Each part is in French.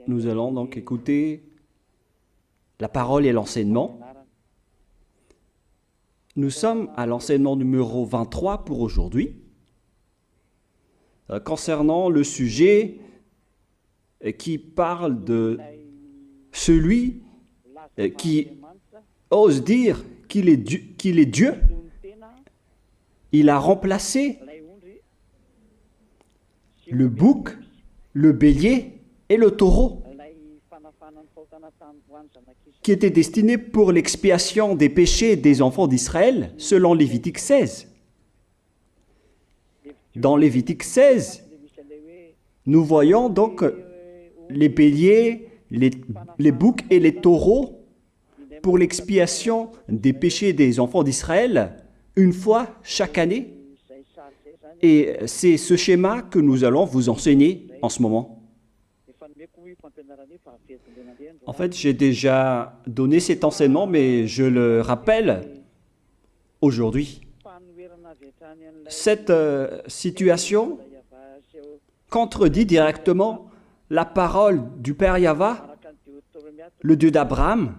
Nous allons donc écouter la parole et l'enseignement. Nous sommes à l'enseignement numéro 23 pour aujourd'hui, concernant le sujet qui parle de celui qui ose dire qu'il est Dieu. Il a remplacé le bouc, le bélier et le taureau, qui étaient destinés pour l'expiation des péchés des enfants d'Israël, selon Lévitique 16. Dans Lévitique 16, nous voyons donc les béliers, les boucs et les taureaux pour l'expiation des péchés des enfants d'Israël, une fois chaque année. Et c'est ce schéma que nous allons vous enseigner en ce moment. En fait, j'ai déjà donné cet enseignement, mais je le rappelle aujourd'hui. Cette situation contredit directement la parole du Père Yahva, le Dieu d'Abraham,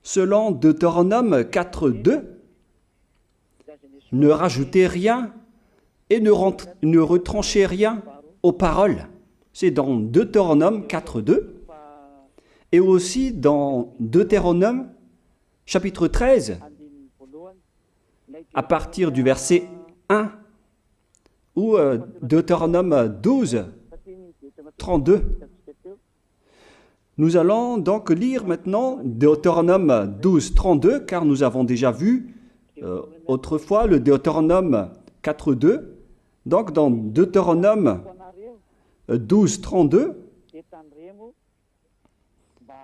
selon Deutéronome 4.2. Ne rajoutez rien et ne retranchez rien aux paroles. C'est dans Deutéronome 4.2 et aussi dans Deutéronome chapitre 13, à partir du verset 1, ou Deutéronome 12, 32. Nous allons donc lire maintenant Deutéronome 12, 32, car nous avons déjà vu autrefois le Deutéronome 4.2. Donc dans Deutéronome 12, 32,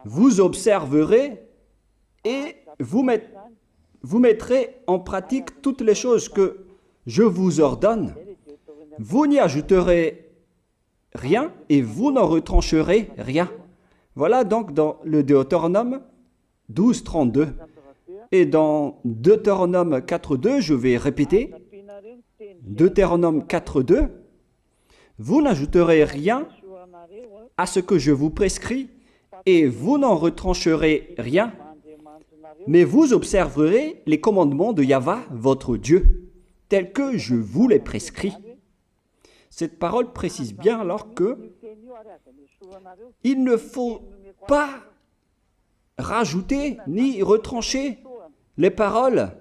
vous observerez et vous mettrez en pratique toutes les choses que je vous ordonne. Vous n'y ajouterez rien et vous n'en retrancherez rien. Voilà donc dans le Deutéronome 12, 32. Et dans Deutéronome 4.2, je vais répéter, Deutéronome 4.2, vous n'ajouterez rien à ce que je vous prescris et vous n'en retrancherez rien, mais vous observerez les commandements de Yahva, votre Dieu, tels que je vous les prescris. Cette parole précise bien alors que il ne faut pas rajouter ni retrancher les paroles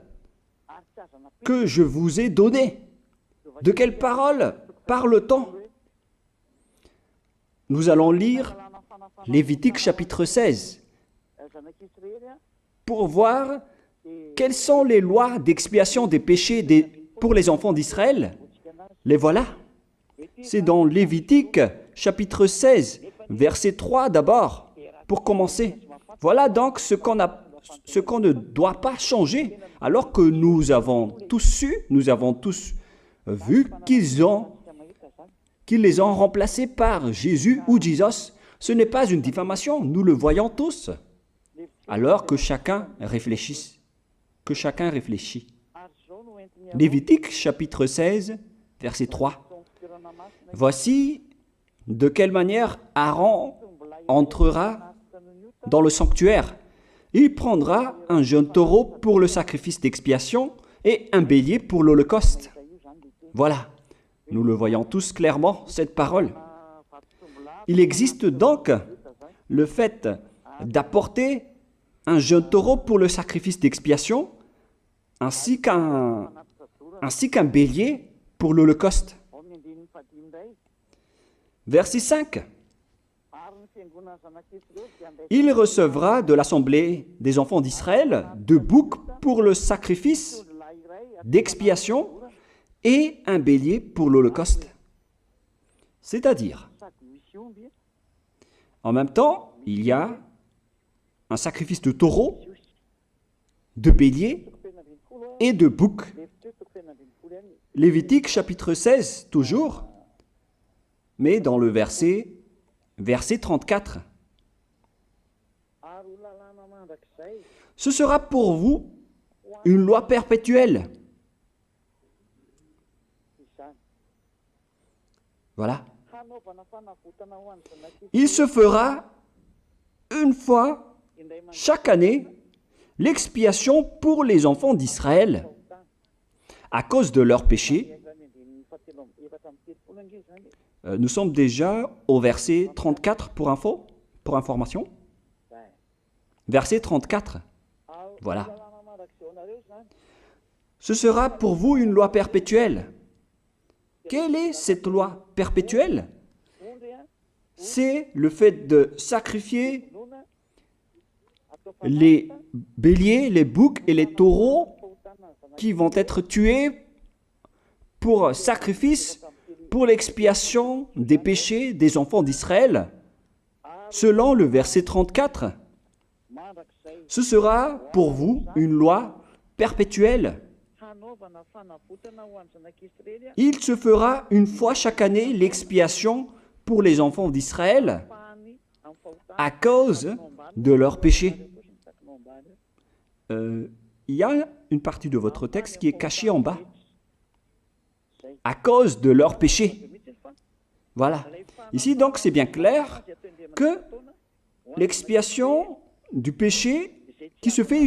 que je vous ai données. De quelles paroles parle-t-on? Nous allons lire Lévitique chapitre 16 pour voir quelles sont les lois d'expiation des péchés pour les enfants d'Israël. Les voilà. C'est dans Lévitique chapitre 16, verset 3 d'abord, pour commencer. Voilà donc ce qu'on ne doit pas changer, alors que nous avons tous su, nous avons tous vu qu'ils les ont remplacés par Jésus ou Jesus. Ce n'est pas une diffamation, nous le voyons tous. Alors que chacun réfléchisse. Lévitique chapitre 16, verset 3. Voici de quelle manière Aaron entrera dans le sanctuaire. Il prendra un jeune taureau pour le sacrifice d'expiation et un bélier pour l'holocauste. Voilà, nous le voyons tous clairement, cette parole. Il existe donc le fait d'apporter un jeune taureau pour le sacrifice d'expiation, ainsi qu'un bélier pour l'holocauste. Verset 5. Il recevra de l'assemblée des enfants d'Israël 2 boucs pour le sacrifice d'expiation et un bélier pour l'holocauste. C'est-à-dire, en même temps, il y a un sacrifice de taureau, de bélier et de bouc. Lévitique chapitre 16, toujours, mais dans le verset 34. Ce sera pour vous une loi perpétuelle. Voilà. Il se fera une fois chaque année l'expiation pour les enfants d'Israël à cause de leurs péchés. Nous sommes déjà au verset 34 pour information. Verset 34. Voilà. Ce sera pour vous une loi perpétuelle. Quelle est cette loi perpétuelle? C'est le fait de sacrifier les béliers, les boucs et les taureaux qui vont être tués pour sacrifice, pour l'expiation des péchés des enfants d'Israël. Selon le verset 34, ce sera pour vous une loi perpétuelle. Il se fera une fois chaque année l'expiation pour les enfants d'Israël à cause de leurs péchés. Il y a une partie de votre texte qui est cachée en bas. À cause de leurs péchés. Voilà. Ici, donc, c'est bien clair que l'expiation du péché qui se fait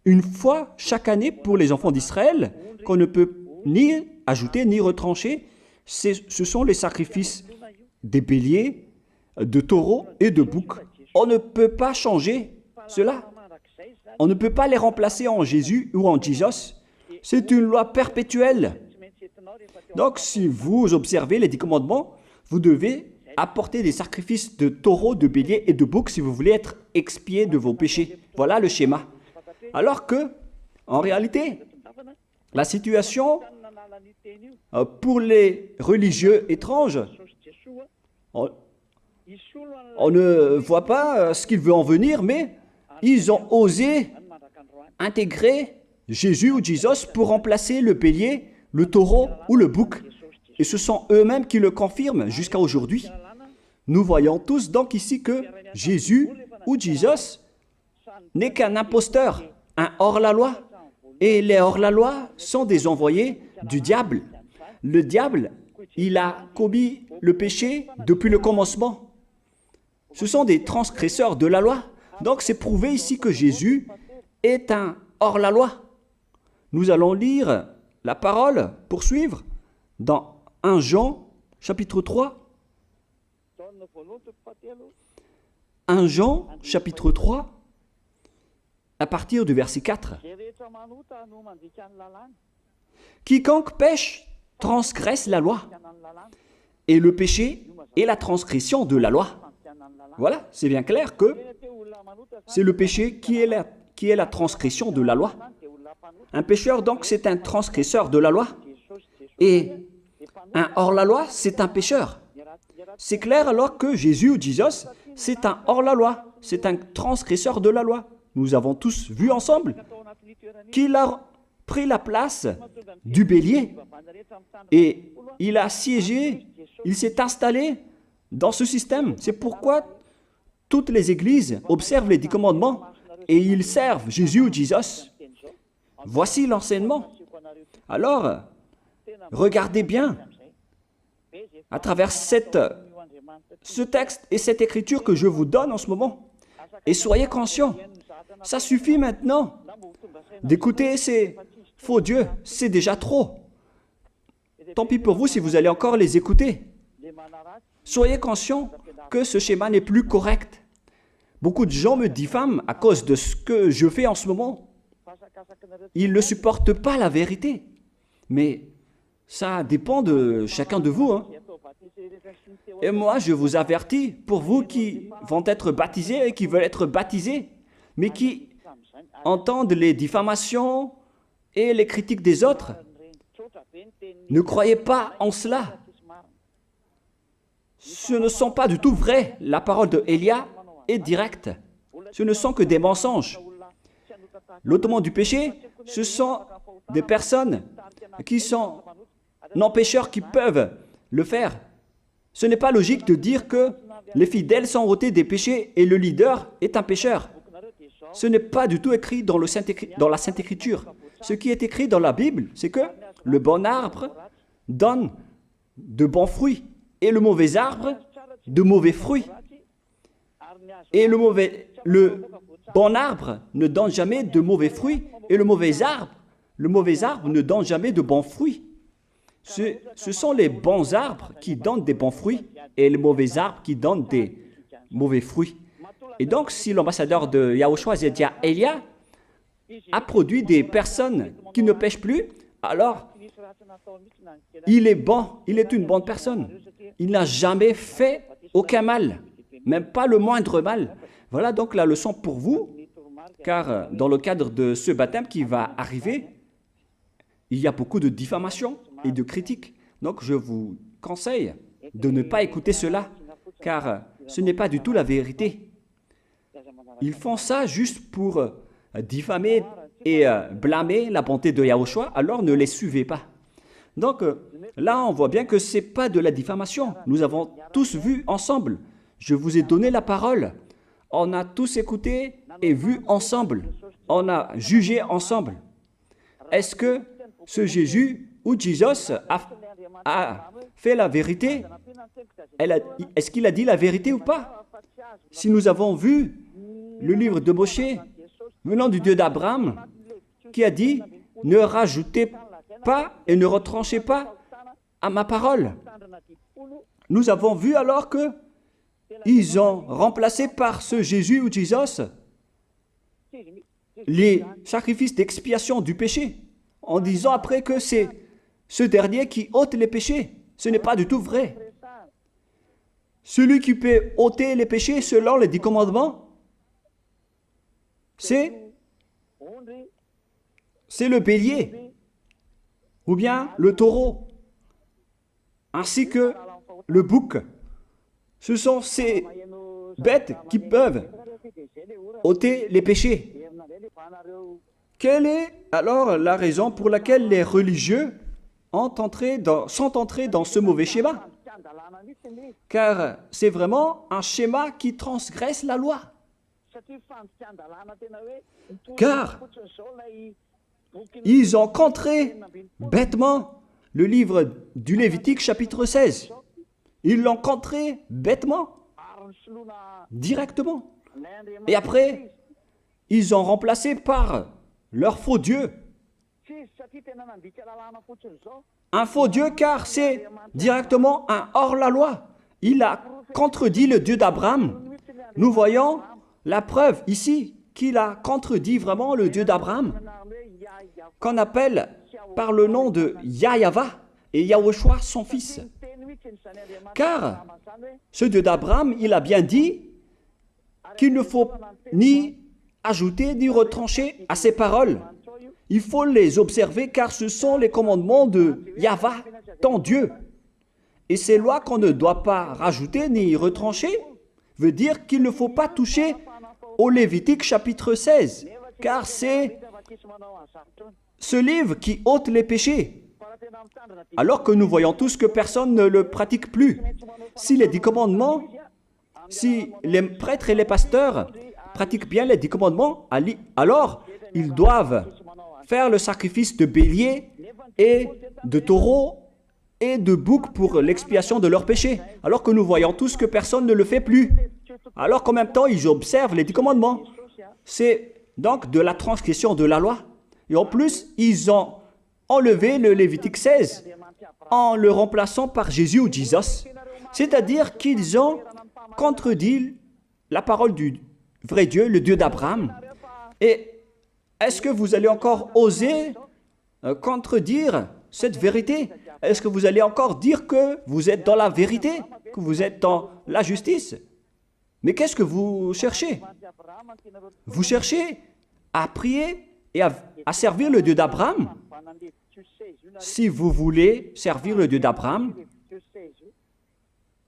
une fois chaque année pour les enfants d'Israël, qu'on ne peut ni ajouter ni retrancher, ce sont les sacrifices des béliers, de taureaux et de boucs. On ne peut pas changer cela. On ne peut pas les remplacer en Jésus ou en Jesus. C'est une loi perpétuelle. Donc, si vous observez les 10 commandements, vous devez apporter des sacrifices de taureaux, de béliers et de boucs si vous voulez être expié de vos péchés. Voilà le schéma. Alors que, en réalité, la situation pour les religieux étranges, on ne voit pas ce qu'il veut en venir, mais ils ont osé intégrer Jésus ou Jesus pour remplacer le bélier, le taureau ou le bouc. Et ce sont eux-mêmes qui le confirment jusqu'à aujourd'hui. Nous voyons tous donc ici que Jésus ou Jesus n'est qu'un imposteur, un hors-la-loi. Et les hors-la-loi sont des envoyés du diable. Le diable, il a commis le péché depuis le commencement. Ce sont des transgresseurs de la loi. Donc c'est prouvé ici que Jésus est un hors-la-loi. Nous allons lire la parole, poursuivre, dans 1 Jean, chapitre 3. 1 Jean, chapitre 3, à partir du verset 4. Quiconque pêche transgresse la loi, et le péché est la transgression de la loi. Voilà, c'est bien clair que c'est le péché qui est la transgression de la loi. Un pécheur, donc, c'est un transgresseur de la loi. Et un hors-la-loi, c'est un pécheur. C'est clair alors que Jésus ou Jesus, c'est un hors-la-loi, c'est un transgresseur de la loi. Nous avons tous vu ensemble qu'il a pris la place du bélier et il a siégé, il s'est installé dans ce système. C'est pourquoi toutes les églises observent les 10 commandements et ils servent Jésus ou Jesus. Voici l'enseignement. Alors, regardez bien à travers ce texte et cette écriture que je vous donne en ce moment. Et soyez conscients, ça suffit maintenant d'écouter ces faux dieux, c'est déjà trop. Tant pis pour vous si vous allez encore les écouter. Soyez conscients que ce schéma n'est plus correct. Beaucoup de gens me diffament à cause de ce que je fais en ce moment. Ils ne supportent pas la vérité. Mais ça dépend de chacun de vous. Et moi, je vous avertis, pour vous qui vont être baptisés et qui veulent être baptisés, mais qui entendent les diffamations et les critiques des autres, ne croyez pas en cela. Ce ne sont pas du tout vrai. La parole de Élia est directe. Ce ne sont que des mensonges. L'ôtement du péché, ce sont des personnes qui sont non-pécheurs qui peuvent le faire. Ce n'est pas logique de dire que les fidèles sont ôtés des péchés et le leader est un pécheur. Ce n'est pas du tout écrit dans la Sainte Écriture. Ce qui est écrit dans la Bible, c'est que le bon arbre donne de bons fruits et le mauvais arbre de mauvais fruits. Et le bon arbre ne donne jamais de mauvais fruits, et le mauvais arbre ne donne jamais de bons fruits. Ce sont les bons arbres qui donnent des bons fruits, et les mauvais arbres qui donnent des mauvais fruits. Et donc, si l'ambassadeur de Yahushua, Zedia Elia, a produit des personnes qui ne pêchent plus, alors il est bon, il est une bonne personne. Il n'a jamais fait aucun mal, même pas le moindre mal. Voilà donc la leçon pour vous, car dans le cadre de ce baptême qui va arriver, il y a beaucoup de diffamation et de critiques. Donc je vous conseille de ne pas écouter cela, car ce n'est pas du tout la vérité. Ils font ça juste pour diffamer et blâmer la bonté de Yahushua, alors ne les suivez pas. Donc là, on voit bien que ce n'est pas de la diffamation. Nous avons tous vu ensemble. Je vous ai donné la parole. On a tous écouté et vu ensemble. On a jugé ensemble. Est-ce que ce Jésus ou Jésus a fait la vérité? Est-ce qu'il a dit la vérité ou pas? Si nous avons vu le livre de Moshe, venant du Dieu d'Abraham, qui a dit « Ne rajoutez pas et ne retranchez pas à ma parole ». Nous avons vu alors que ils ont remplacé par ce Jésus ou Jésus les sacrifices d'expiation du péché, en disant après que c'est ce dernier qui ôte les péchés. Ce n'est pas du tout vrai. Celui qui peut ôter les péchés selon les 10 commandements, c'est le bélier, ou bien le taureau, ainsi que le bouc. Ce sont ces bêtes qui peuvent ôter les péchés. Quelle est alors la raison pour laquelle les religieux sont entrés dans ce mauvais schéma? Car c'est vraiment un schéma qui transgresse la loi. Car ils ont contré bêtement le livre du Lévitique chapitre 16. Ils l'ont contré bêtement, directement. Et après, ils ont remplacé par leur faux Dieu. Un faux Dieu car c'est directement un hors-la-loi. Il a contredit le Dieu d'Abraham. Nous voyons la preuve ici qu'il a contredit vraiment le Dieu d'Abraham, qu'on appelle par le nom de Yahva et Yahushua son fils. Car ce Dieu d'Abraham, il a bien dit qu'il ne faut ni ajouter ni retrancher à ses paroles. Il faut les observer car ce sont les commandements de Yahva, ton Dieu. Et ces lois qu'on ne doit pas rajouter ni retrancher veut dire qu'il ne faut pas toucher au Lévitique chapitre 16, car c'est ce livre qui ôte les péchés. Alors que nous voyons tous que personne ne le pratique plus. Si les 10 commandements, si les prêtres et les pasteurs pratiquent bien les 10 commandements, alors ils doivent faire le sacrifice de bélier et de taureau et de bouc pour l'expiation de leurs péchés. Alors que nous voyons tous que personne ne le fait plus. Alors qu'en même temps, ils observent les 10 commandements. C'est donc de la transgression de la loi. Et en plus, ils ont enlevé le Lévitique 16 en le remplaçant par Jésus ou Jesus. C'est-à-dire qu'ils ont contredit la parole du vrai Dieu, le Dieu d'Abraham. Et est-ce que vous allez encore oser contredire cette vérité? Est-ce que vous allez encore dire que vous êtes dans la vérité, que vous êtes dans la justice? Mais qu'est-ce que vous cherchez? Vous cherchez à prier et à servir le Dieu d'Abraham. Si vous voulez servir le Dieu d'Abraham,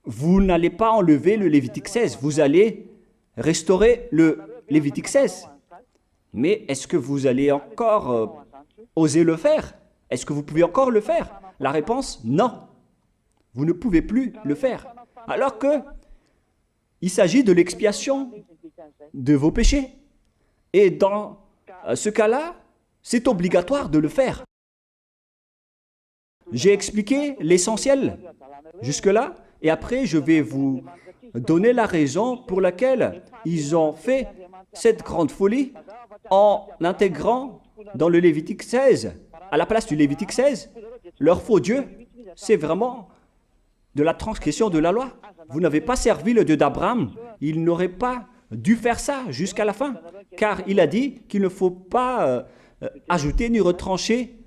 vous n'allez pas enlever le Lévitique 16, vous allez restaurer le Lévitique 16. Mais est-ce que vous allez encore oser le faire? Est-ce que vous pouvez encore le faire? La réponse, non. Vous ne pouvez plus le faire. Alors que il s'agit de l'expiation de vos péchés. Et dans ce cas-là, c'est obligatoire de le faire. J'ai expliqué l'essentiel jusque-là et après je vais vous donner la raison pour laquelle ils ont fait cette grande folie en intégrant dans le Lévitique 16, à la place du Lévitique 16, leur faux Dieu. C'est vraiment de la transgression de la loi. Vous n'avez pas servi le Dieu d'Abraham. Il n'aurait pas dû faire ça jusqu'à la fin, car il a dit qu'il ne faut pas ajouter ni retrancher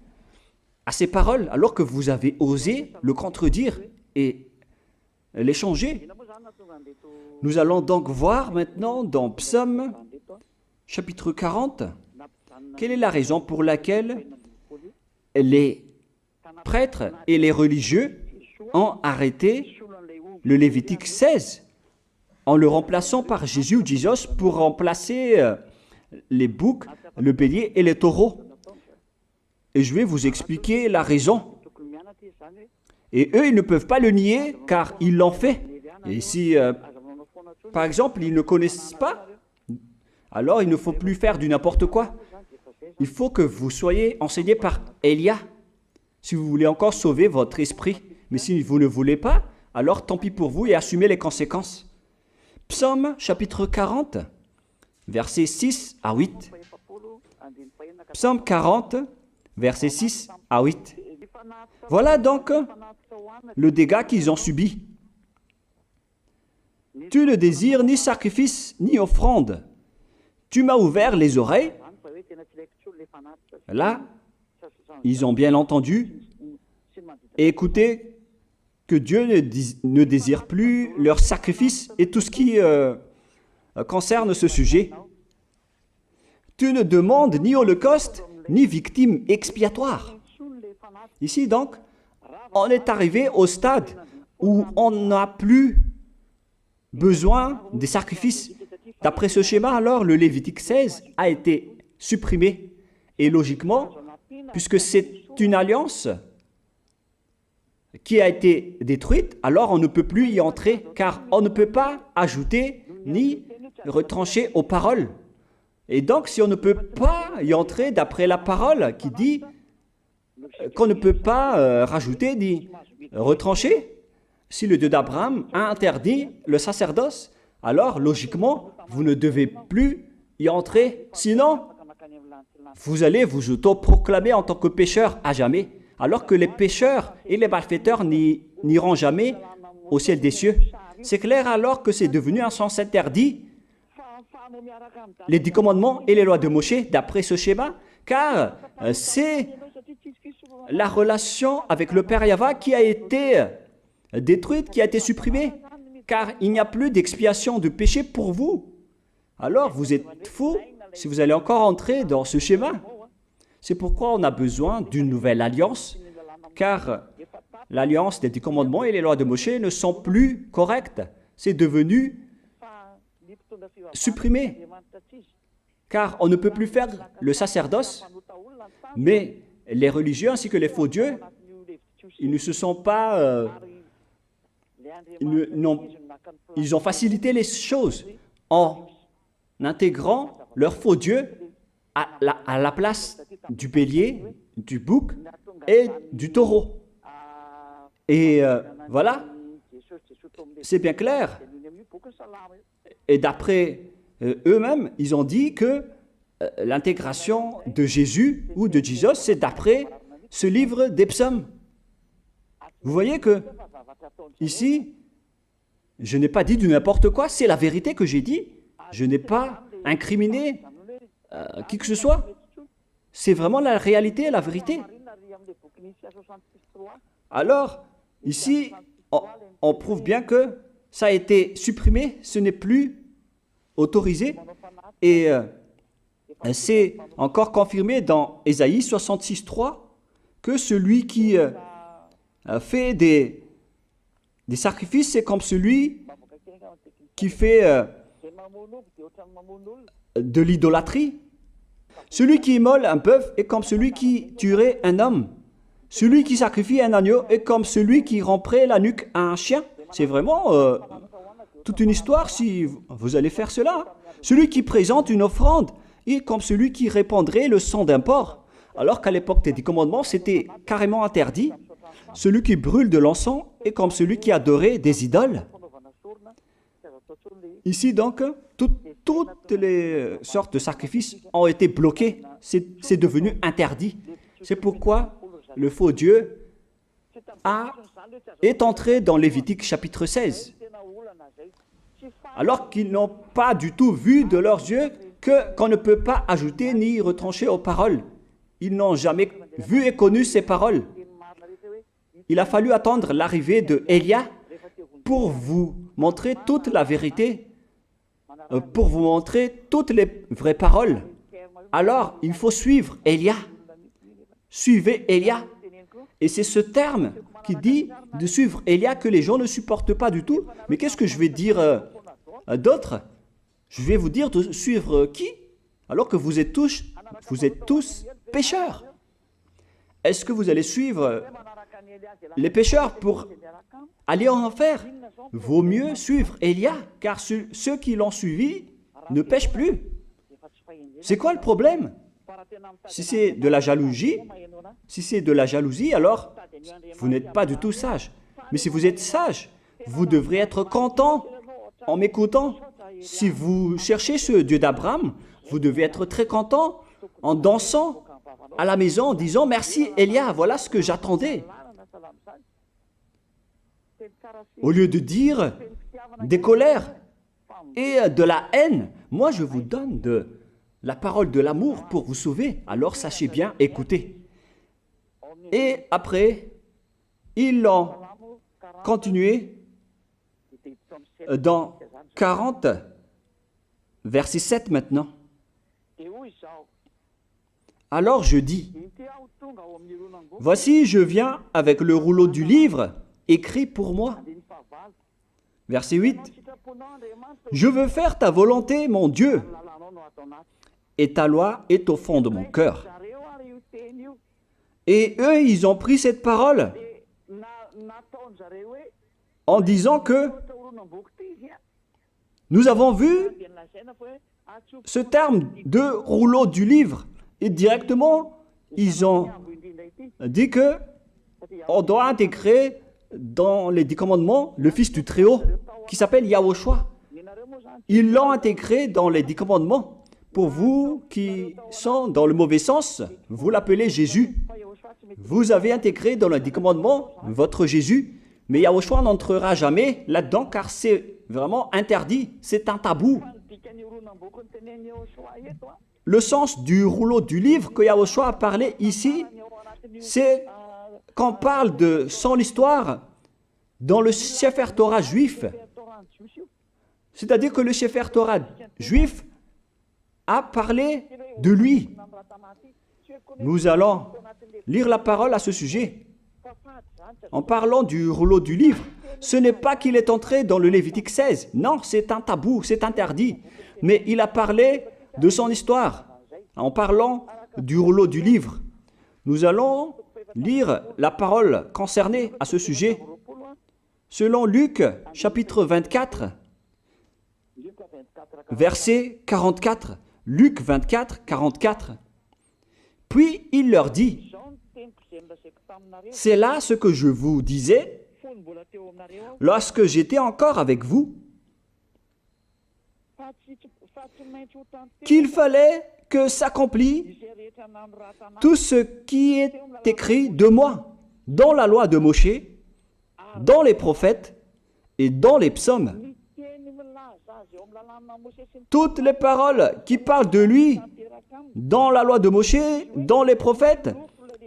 à ses paroles, alors que vous avez osé le contredire et les changer. Nous allons donc voir maintenant dans Psaume chapitre 40, quelle est la raison pour laquelle les prêtres et les religieux ont arrêté le Lévitique 16 en le remplaçant par Jésus ou Jesus pour remplacer les boucs, le bélier et les taureaux. Et je vais vous expliquer la raison. Et eux, ils ne peuvent pas le nier car ils l'ont fait. Et si, par exemple, ils ne connaissent pas, alors il ne faut plus faire du n'importe quoi. Il faut que vous soyez enseigné par Élia, si vous voulez encore sauver votre esprit. Mais si vous ne voulez pas, alors tant pis pour vous et assumez les conséquences. Psaume chapitre 40, versets 6 à 8. Psaume 40, versets 6 à 8. Voilà donc le dégât qu'ils ont subi. Tu ne désires ni sacrifice ni offrande. Tu m'as ouvert les oreilles. Là, ils ont bien entendu et écouté que Dieu ne désire plus leur sacrifice et tout ce qui concerne ce sujet. Tu ne demandes ni holocauste, ni victime expiatoire. Ici donc, on est arrivé au stade où on n'a plus besoin des sacrifices. D'après ce schéma, alors, le Lévitique 16 a été supprimé. Et logiquement, puisque c'est une alliance qui a été détruite, alors on ne peut plus y entrer, car on ne peut pas ajouter ni retrancher aux paroles. Et donc, si on ne peut pas y entrer d'après la parole qui dit qu'on ne peut pas rajouter ni retrancher, si le Dieu d'Abraham a interdit le sacerdoce, alors logiquement, vous ne devez plus y entrer. Sinon, vous allez vous autoproclamer en tant que pécheur à jamais, alors que les pécheurs et les malfaiteurs n'iront jamais au ciel des cieux. C'est clair alors que c'est devenu un sens interdit, les 10 commandements et les lois de Moïse d'après ce schéma, car c'est la relation avec le Père Yahva qui a été détruite, qui a été supprimée, car il n'y a plus d'expiation de péché pour vous. Alors vous êtes fous si vous allez encore entrer dans ce schéma. C'est pourquoi on a besoin d'une nouvelle alliance, car l'alliance des 10 commandements et les lois de Moïse ne sont plus correctes. C'est devenu supprimé, car on ne peut plus faire le sacerdoce, mais les religieux ainsi que les faux dieux, ils ne se sont pas... ils ont facilité les choses en intégrant leur faux dieu à la place du bélier, du bouc et du taureau. Et voilà, c'est bien clair. Et d'après eux-mêmes, ils ont dit que l'intégration de Jésus ou de Jesus, c'est d'après ce livre des psaumes. Vous voyez que ici, je n'ai pas dit du n'importe quoi, c'est la vérité que j'ai dit. Je n'ai pas incriminé qui que ce soit. C'est vraiment la réalité et la vérité. Alors, ici, on prouve bien que ça a été supprimé, ce n'est plus autorisé. Et c'est encore confirmé dans Ésaïe 66.3 que celui qui fait des sacrifices, c'est comme celui qui fait de l'idolâtrie. Celui qui immole un bœuf est comme celui qui tuerait un homme. Celui qui sacrifie un agneau est comme celui qui romperait la nuque à un chien. C'est vraiment toute une histoire si vous allez faire cela. Celui qui présente une offrande est comme celui qui répandrait le sang d'un porc. Alors qu'à l'époque des 10 commandements, c'était carrément interdit. celui qui brûle de l'encens est comme celui qui adorait des idoles. Ici donc, toutes les sortes de sacrifices ont été bloqués. C'est devenu interdit. C'est pourquoi le faux Dieu est entré dans Lévitique chapitre 16. Alors qu'ils n'ont pas du tout vu de leurs yeux qu'on ne peut pas ajouter ni retrancher aux paroles. Ils n'ont jamais vu et connu ces paroles. Il a fallu attendre l'arrivée de Élia pour vous montrer toute la vérité, pour vous montrer toutes les vraies paroles. Alors, il faut suivre Élia. Suivez Élia. Et c'est ce terme qui dit de suivre Élia que les gens ne supportent pas du tout. Mais qu'est-ce que je vais dire d'autre? Je vais vous dire de suivre qui? Alors que vous êtes tous pécheurs. Est-ce que vous allez suivre les pécheurs pour aller en enfer? Vaut mieux suivre Élia, car ceux qui l'ont suivi ne pêchent plus. C'est quoi le problème? Si c'est de la jalousie, alors vous n'êtes pas du tout sage. Mais si vous êtes sage, vous devrez être content en m'écoutant. Si vous cherchez ce Dieu d'Abraham, vous devez être très content en dansant à la maison en disant « Merci Élia, voilà ce que j'attendais ». Au lieu de dire des colères et de la haine, moi je vous donne de la parole de l'amour pour vous sauver. Alors sachez bien écouter. Et après, ils ont continué dans 40, verset 7 maintenant. Alors je dis, voici je viens avec le rouleau du livre écrit pour moi. Verset 8, je veux faire ta volonté, mon Dieu, et ta loi est au fond de mon cœur. Et eux, ils ont pris cette parole en disant que nous avons vu ce terme de rouleau du livre. Et directement, ils ont dit que on doit intégrer dans les 10 commandements le Fils du Très-Haut qui s'appelle Yahushua. Ils l'ont intégré dans les 10 commandements. Pour vous qui sont dans le mauvais sens, vous l'appelez Jésus. Vous avez intégré dans les 10 commandements votre Jésus, mais Yahushua n'entrera jamais là-dedans car c'est vraiment interdit, c'est un tabou. Le sens du rouleau du livre que Yahushua a parlé ici, c'est qu'on parle de son histoire dans le Sefer Torah juif. C'est-à-dire que le Sefer Torah juif a parlé de lui. Nous allons lire la parole à ce sujet. En parlant du rouleau du livre, ce n'est pas qu'il est entré dans le Lévitique 16. Non, c'est un tabou, c'est interdit. Mais il a parlé de son histoire. En parlant du rouleau du livre, nous allons lire la parole concernée à ce sujet. Selon Luc, chapitre 24, verset 44. Luc 24, 44. Puis il leur dit, « C'est là ce que je vous disais lorsque j'étais encore avec vous, qu'il fallait que s'accomplisse tout ce qui est écrit de moi dans la loi de Moïse, dans les prophètes et dans les psaumes. » Toutes les paroles qui parlent de lui dans la loi de Moïse, dans les prophètes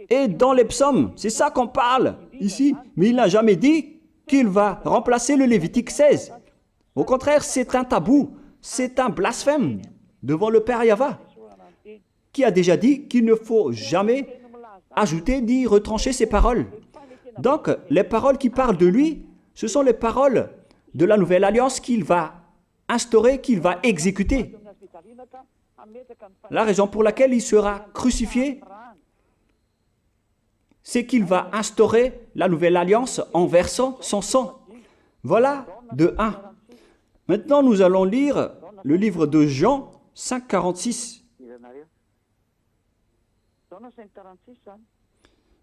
et dans les psaumes. C'est ça qu'on parle ici. Mais il n'a jamais dit qu'il va remplacer le Lévitique 16. Au contraire, c'est un tabou, c'est un blasphème devant le Père Yahva, qui a déjà dit qu'il ne faut jamais ajouter ni retrancher ses paroles. Donc, les paroles qui parlent de lui, ce sont les paroles de la nouvelle alliance qu'il va instaurer, qu'il va exécuter. La raison pour laquelle il sera crucifié, c'est qu'il va instaurer la nouvelle alliance en versant son sang. Voilà de 1. Maintenant, nous allons lire le livre de Jean 5, 46.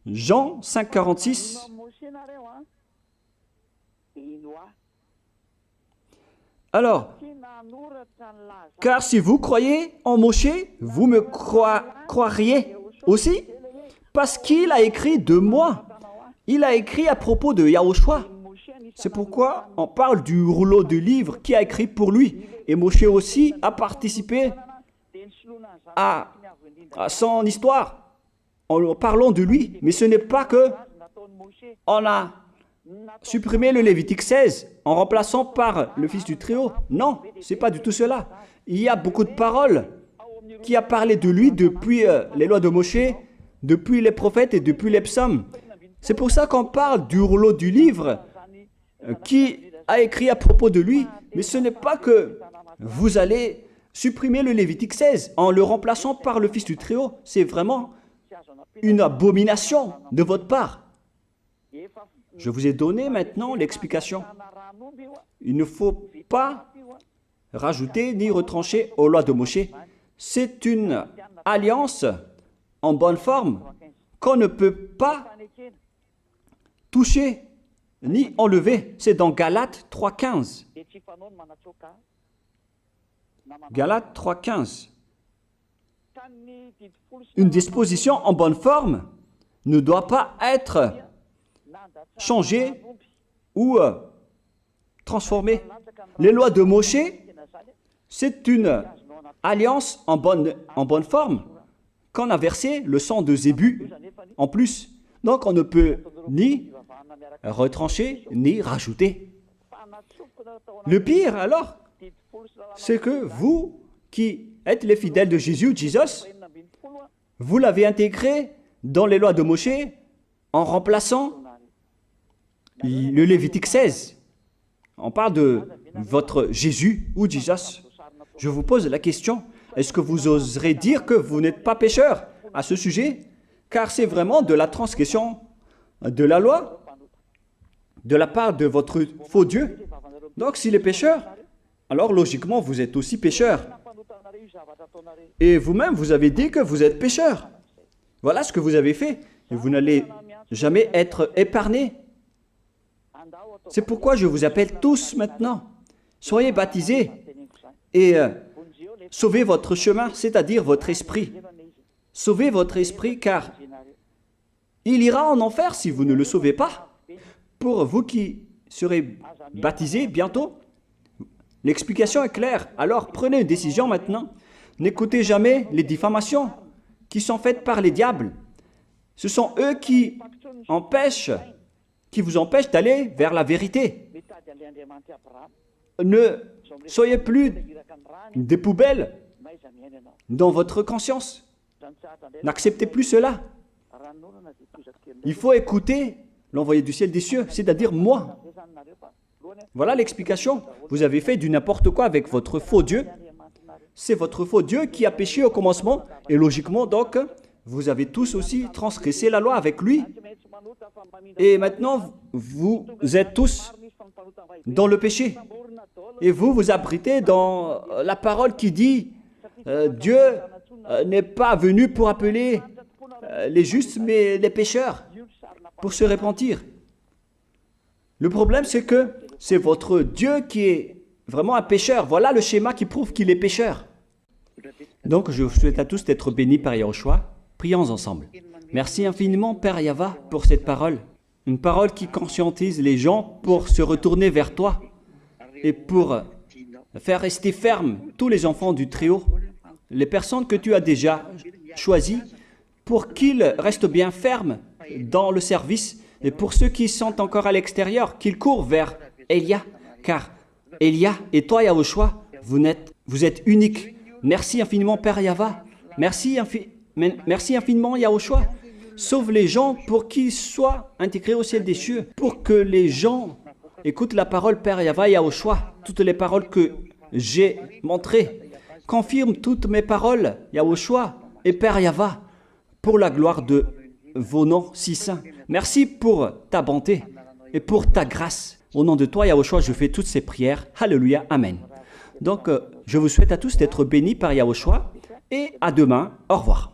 Jean 5, 46. Alors, car si vous croyez en Moshe, vous me croiriez aussi, parce qu'il a écrit de moi. Il a écrit à propos de Yahushua. C'est pourquoi on parle du rouleau de livre qui a écrit pour lui. Et Moshe aussi a participé à son histoire en parlant de lui. Mais ce n'est pas que on a supprimé le Lévitique 16 en remplaçant par le Fils du Très-Haut. Non, ce n'est pas du tout cela. Il y a beaucoup de paroles qui a parlé de lui depuis les lois de Moshe, depuis les prophètes et depuis les psaumes. C'est pour ça qu'on parle du rouleau du livre qui a écrit à propos de lui. Mais ce n'est pas que vous allez supprimer le Lévitique 16 en le remplaçant par le Fils du Très-Haut. C'est vraiment une abomination de votre part. Je vous ai donné maintenant l'explication. Il ne faut pas rajouter ni retrancher aux lois de Moshe. C'est une alliance en bonne forme qu'on ne peut pas toucher ni enlever. C'est dans Galates 3,15. Galates 3,15. Une disposition en bonne forme ne doit pas être changée ou transformée. Les lois de Moshe, c'est une alliance en bonne forme qu'on a versé le sang de Zébu en plus. Donc on ne peut ni retrancher ni rajouter. Le pire alors, c'est que vous qui êtes les fidèles de Jésus, vous l'avez intégré dans les lois de Moshe en remplaçant le Lévitique 16. On parle de votre Jésus ou Jesus. Je vous pose la question, est-ce que vous oserez dire que vous n'êtes pas pécheur à ce sujet? Car c'est vraiment de la transgression de la loi de la part de votre faux Dieu. Donc s'il est pécheur, alors logiquement vous êtes aussi pécheur. Et vous-même, vous avez dit que vous êtes pécheur. Voilà ce que vous avez fait. Et vous n'allez jamais être épargné. C'est pourquoi je vous appelle tous maintenant. Soyez baptisés et sauvez votre chemin, c'est-à-dire votre esprit. Sauvez votre esprit car il ira en enfer si vous ne le sauvez pas. Pour vous qui serez baptisés bientôt, l'explication est claire. Alors prenez une décision maintenant. N'écoutez jamais les diffamations qui sont faites par les diables. Ce sont eux qui vous empêchent d'aller vers la vérité. Ne soyez plus des poubelles dans votre conscience. N'acceptez plus cela. Il faut écouter l'envoyé du ciel des cieux, c'est-à-dire moi. Voilà l'explication. Vous avez fait du n'importe quoi avec votre faux Dieu. C'est votre faux Dieu qui a péché au commencement. Et logiquement, donc, vous avez tous aussi transgressé la loi avec lui. Et maintenant, vous êtes tous dans le péché. Et vous vous abritez dans la parole qui dit Dieu n'est pas venu pour appeler les justes, mais les pécheurs, pour se repentir. Le problème, c'est que c'est votre Dieu qui est vraiment un pécheur. Voilà le schéma qui prouve qu'il est pécheur. Donc, je vous souhaite à tous d'être bénis par Yahushua. Prions ensemble. Merci infiniment, Père Yahva, pour cette parole. Une parole qui conscientise les gens pour se retourner vers toi et pour faire rester fermes tous les enfants du Très-Haut, les personnes que tu as déjà choisies, pour qu'ils restent bien fermes dans le service, et pour ceux qui sont encore à l'extérieur, qu'ils courent vers Elia, car Elia et toi, Yahushua, vous êtes uniques. Merci infiniment, Père Yahva. Merci infiniment, Yahushua. Sauve les gens pour qu'ils soient intégrés au ciel des cieux, pour que les gens écoutent la parole, Père Yahva, Yahushua, toutes les paroles que j'ai montrées. Confirme toutes mes paroles, Yahushua et Père Yahva, pour la gloire de vos noms si saints. Merci pour ta bonté et pour ta grâce. Au nom de toi, Yahushua, je fais toutes ces prières. Alléluia, Amen. Donc, je vous souhaite à tous d'être bénis par Yahushua et à demain. Au revoir.